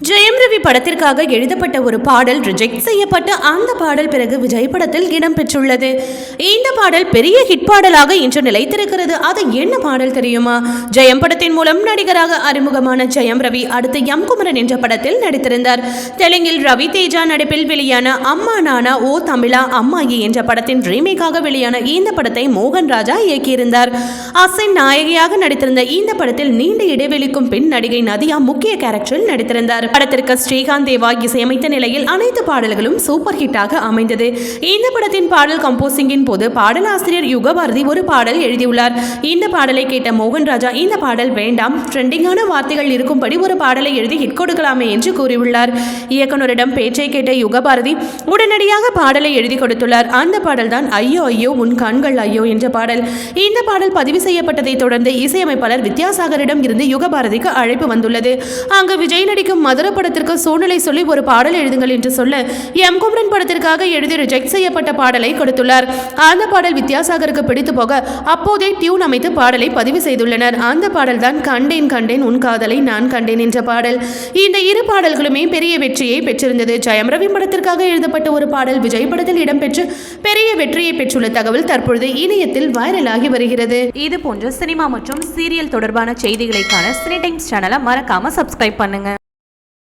ஜெயம் ரவி படத்திற்காக எழுதப்பட்ட ஒரு பாடல் ரிஜெக்ட் செய்யப்பட்டு அந்த பாடல் பிறகு விஜய் படத்தில் இடம்பெற்றுள்ளது. இந்த பாடல் பெரிய ஹிட் பாடலாக இன்று நிலைத்திருக்கிறது. அது என்ன பாடல் தெரியுமா? ஜெயம் படத்தின் மூலம் நடிகராக அறிமுகமான ஜெயம் ரவி அடுத்து எம் குமரன் என்ற படத்தில் நடித்திருந்தார். தெலுங்கில் ரவி தேஜா நடிப்பில் வெளியான அம்மா நானா ஓ தமிழா அம்மாயி என்ற படத்தின் ரீமேக்காக வெளியான இந்த படத்தை மோகன் ராஜா இயக்கியிருந்தார். அசின் நாயகியாக நடித்திருந்த இந்த படத்தில் நீண்ட இடைவெளிக்கும் பின் நடிகை நதியா முக்கிய கேரக்டரில் நடித்திருந்தார். படத்திற்கு ஸ்ரீகாந்த் தேவா இசையமைத்த நிலையில் அனைத்து பாடல்களும் சூப்பர் ஹிட்டாக அமைந்தது. இந்த படத்தின் பாடல் கம்போசிங்கின் போது பாடலாசிரியர் யுகபாரதி ஒரு பாடல் எழுதியுள்ளார். இந்த பாடலை கேட்ட மோகன் ராஜா இந்த பாடல் வேண்டாம், ட்ரெண்டிங்கான வார்த்தைகள் இருக்கும்படி ஒரு பாடலை எழுதி ஹிட் கொடுக்கலாமே என்று கூறியுள்ளார். இயக்குனரிடம் பேச்சை கேட்ட யுகபாரதி உடனடியாக பாடலை எழுதி கொடுத்துள்ளார். அந்த பாடல் தான் ஐயோ ஐயோ உன் கண்கள் ஐயோ என்ற பாடல். இந்த பாடல் பதிவு செய்யப்பட்டதை தொடர்ந்து இசையமைப்பாளர் வித்யாசாகரிடம் இருந்து யுகபாரதிக்கு அழைப்பு வந்துள்ளது. அங்கு விஜய் நடிக்கும் மதுரை படத்திற்கு சூழ்நிலை சொல்லி ஒரு பாடல் எழுதுங்கள் என்று சொல்ல எம் குமரன் படத்திற்காக எழுதி ரிஜெக்ட் செய்யப்பட்ட பாடலை கொடுத்துள்ளார். அந்த பாடல் வித்யாசாகருக்கு பிடித்து போக அப்போதே டியூன் அமைத்து பாடலை பதிவு செய்துள்ளனர். அந்த பாடல் தான் கண்டேன் கண்டேன் உன் காதலை நான் கண்டேன் என்ற பாடல். இந்த இரு பாடல்களுமே பெரிய வெற்றியை பெற்றிருந்தது. ஜெயம் ரவி படத்திற்காக எழுதப்பட்ட ஒரு பாடல் விஜய் படத்தில் இடம்பெற்று பெரிய வெற்றியை பெற்றுள்ள தகவல் தற்பொழுது இணையத்தில் வைரலாகி வருகிறது. இது போன்ற சினிமா மற்றும் சீரியல் தொடர்பான செய்திகளை காண சினி டைம்ஸ் சேனலை மறக்காம சப்ஸ்கிரைப் பண்ணுங்க.